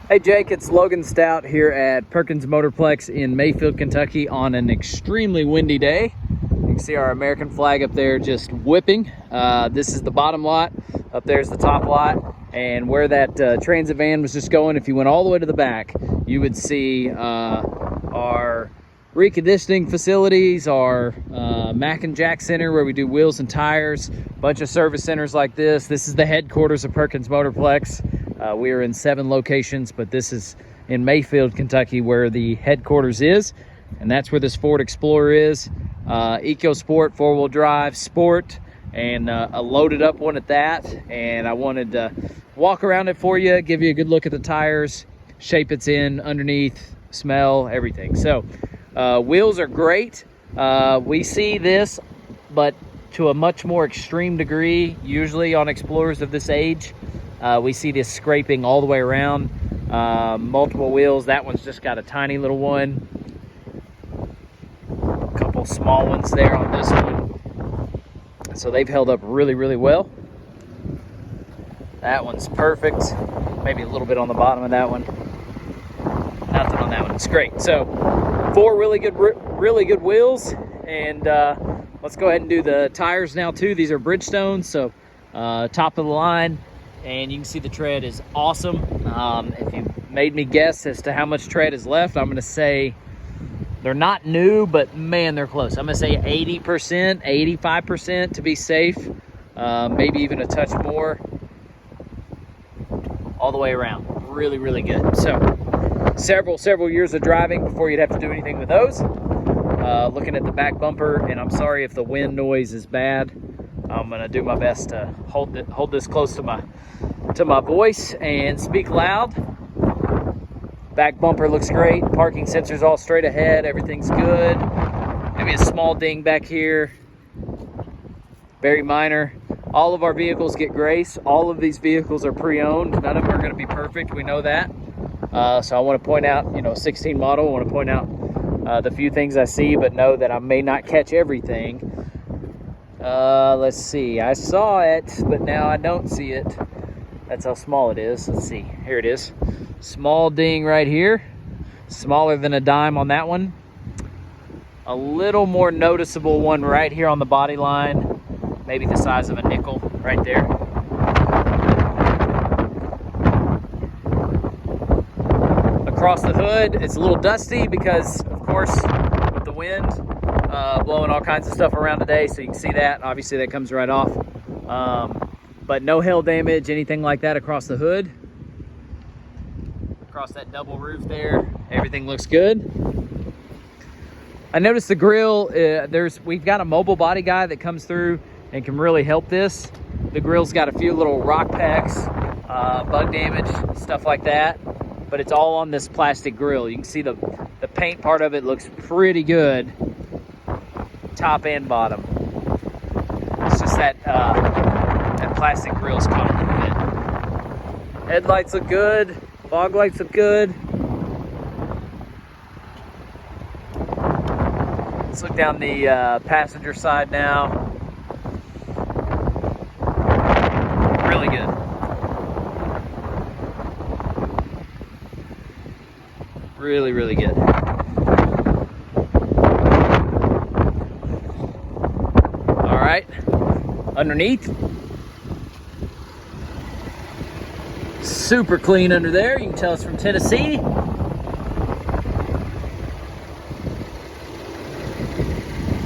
Hey Jake, it's Logan Stout here at Perkins Motorplex in Mayfield, Kentucky on an extremely windy day. You can see our American flag up there just whipping. This is the bottom lot, up there's the top lot, and where that transit van was just going, if you went all the way to the back, you would see our reconditioning facilities, our Mac and Jack Center where we do wheels and tires, bunch of service centers like this. This is the headquarters of Perkins Motorplex. We are in 7 locations, but this is in Mayfield, Kentucky, where the headquarters is, and that's where this Ford Explorer is. EcoSport, 4-wheel drive, sport, and a loaded up one at that. And I wanted to walk around it for you, give you a good look at the tires, shape it's in, underneath, smell, everything. So wheels are great. We see this, but to a much more extreme degree, usually on Explorers of this age. We see this scraping all the way around, multiple wheels. That one's just got a tiny little one. A couple small ones there on this one. So they've held up really, really well. That one's perfect. Maybe a little bit on the bottom of that one. Nothing on that one. It's great. So 4 really good wheels. And let's go ahead and do the tires now too. These are Bridgestones, so top of the line. And you can see the tread is awesome. If you made me guess as to how much tread is left, I'm going to say they're not new, but man, they're close. I'm going to say 80%, 85% to be safe. Maybe even a touch more. All the way around. Really, really good. So several years of driving before you'd have to do anything with those. Looking at the back bumper, and I'm sorry if the wind noise is bad. I'm gonna do my best to hold this close to my voice and speak loud. Back bumper looks great. Parking sensors all straight ahead. Everything's good. Maybe a small ding back here. Very minor. All of our vehicles get grace. All of these vehicles are pre-owned. None of them are going to be perfect. We know that. So I want to point out, 16 model. I want to point out the few things I see, but know that I may not catch everything. Let's see, I saw it, but now I don't see it. That's how small it is. Let's see, here it is. Small ding right here, smaller than a dime on that one. A little more noticeable one right here on the body line, maybe the size of a nickel right there. Across the hood, it's a little dusty because, of course, with the wind, blowing all kinds of stuff around today, so you can see that. Obviously that comes right off, but no hail damage, anything like that across the hood. Across that double roof there, everything looks good. I noticed the grill, we've got a mobile body guy that comes through and can really help this. The grill's got a few little rock pecks, bug damage, stuff like that, but it's all on this plastic grill. You can see the paint part of it looks pretty good, top and bottom. It's just that plastic grill's caught a little bit. Headlights look good, fog lights look good. Let's look down the passenger side now. Really good. Really, really good. All right, underneath, super clean under there. You can tell it's from Tennessee.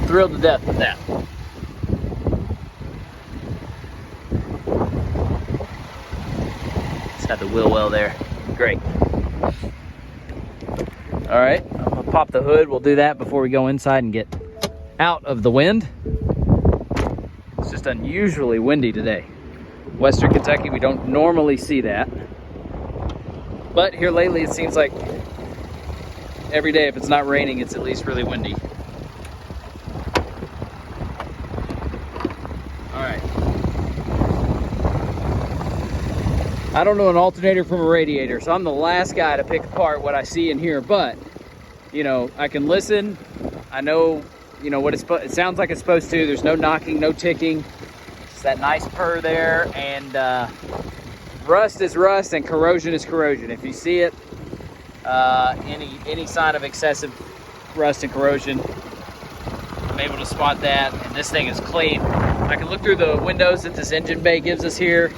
Thrilled to death with that. It's got the wheel well there. Great. All right, I'm gonna pop the hood. We'll do that before we go inside and get out of the wind. It's just unusually windy today. Western Kentucky, we don't normally see that. But here lately, it seems like every day, if it's not raining, it's at least really windy. All right. I don't know an alternator from a radiator, so I'm the last guy to pick apart what I see in here, but, I can listen. I know, what it sounds like it's supposed to. There's no knocking, no ticking. It's that nice purr there, and rust is rust and corrosion is corrosion. If you see it, any sign of excessive rust and corrosion, I'm able to spot that. And this thing is clean. I can look through the windows that this engine bay gives us here.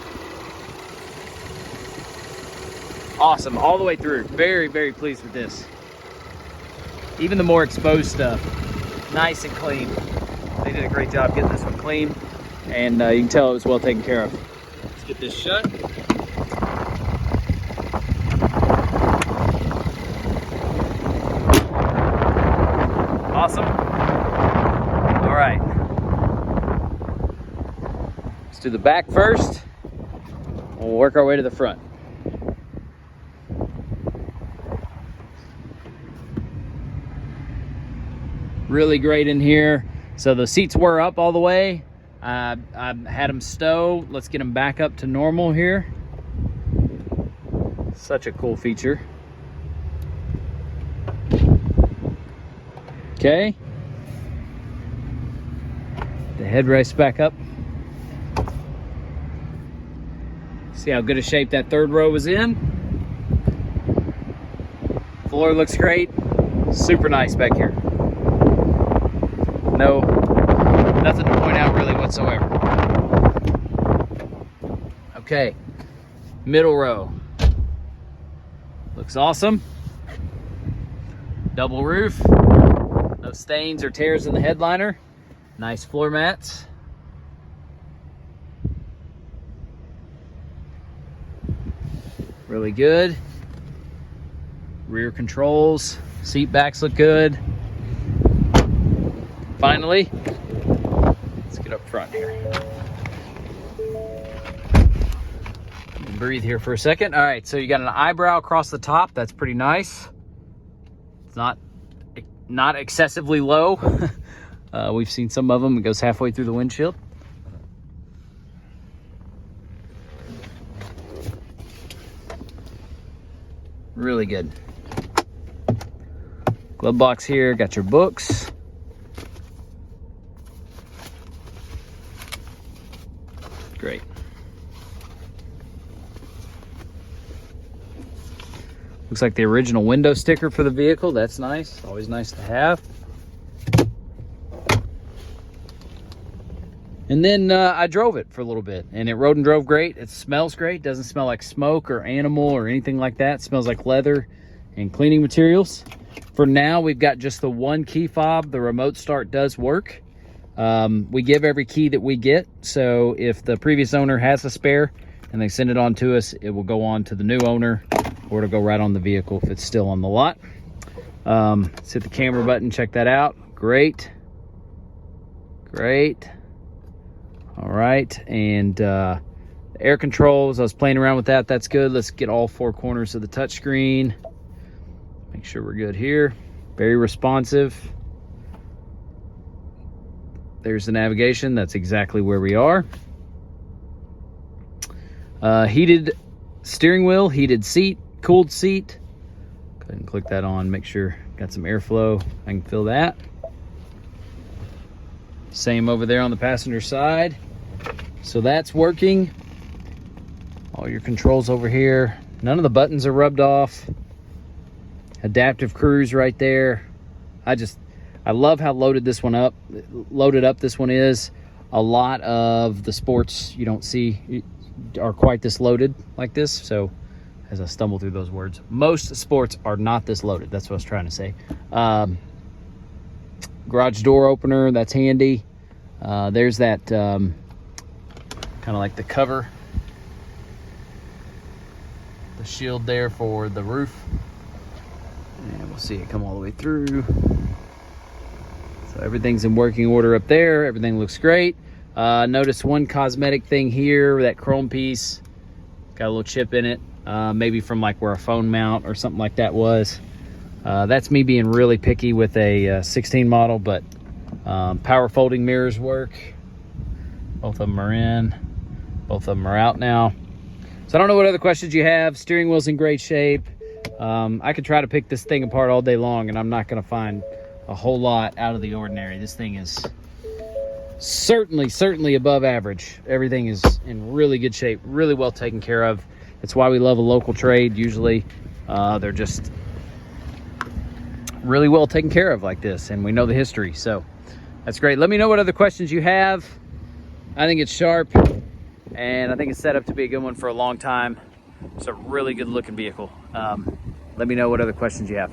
Awesome, all the way through. Very, very pleased with this. Even the more exposed stuff, nice and clean. They did a great job getting this one clean, and you can tell it was well taken care of. Let's get this shut. Awesome. All right. Let's do the back first. We'll work our way to the front. Really great in here. So the seats were up all the way. I had them stow. Let's get them back up to normal here. Such a cool feature. Okay. The headrest back up. See how good a shape that third row was in. Floor looks great. Super nice back here. No, nothing to point out really whatsoever. Okay, middle row. Looks awesome. Double roof. No stains or tears in the headliner. Nice floor mats. Really good. Rear controls. Seat backs look good. Finally, let's get up front here. Breathe here for a second. All right, so you got an eyebrow across the top. That's pretty nice. It's not excessively low. We've seen some of them. It goes halfway through the windshield. Really good. Glove box here. Got your books. Great. Looks like the original window sticker for the vehicle. That's nice. Always nice to have. And then I drove it for a little bit, and it rode and drove great. It smells great. Doesn't smell like smoke or animal or anything like that. It smells like leather and cleaning materials. For now, we've got just the one key fob. The remote start does work. We give every key that we get, so if the previous owner has a spare and they send it on to us, it will go on to the new owner, or it'll go right on the vehicle if it's still on the lot. Let's hit the camera button, check that out. Great. All right, and the air controls, I was playing around with that. That's good. Let's get all four corners of the touchscreen. Make sure we're good here. Very responsive. There's the navigation. That's exactly where we are. Heated steering wheel, heated seat, cooled seat. Go ahead and click that on. Make sure got some airflow. I can feel that. Same over there on the passenger side. So that's working. All your controls over here. None of the buttons are rubbed off. Adaptive cruise right there. I love how loaded this one up. Loaded up this one is. A lot of the sports you don't see are quite this loaded like this. So as I stumble through those words, most sports are not this loaded. That's what I was trying to say. Garage door opener, that's handy. There's that kind of like the cover, the shield there for the roof. And we'll see it come all the way through. So everything's in working order up there. Everything looks great. Notice one cosmetic thing here, that chrome piece. Got a little chip in it, maybe from like where a phone mount or something like that was. That's me being really picky with a 16 model, but power folding mirrors work. Both of them are in. Both of them are out now. So I don't know what other questions you have. Steering wheel's in great shape. I could try to pick this thing apart all day long, and I'm not going to find a whole lot out of the ordinary. This thing is certainly above average. Everything is in really good shape, really well taken care of. It's why we love a local trade. Usually they're just really well taken care of like this, and we know the history, so that's great. Let me know what other questions you have. I think it's sharp, and I think it's set up to be a good one for a long time. It's a really good looking vehicle. Let me know what other questions you have.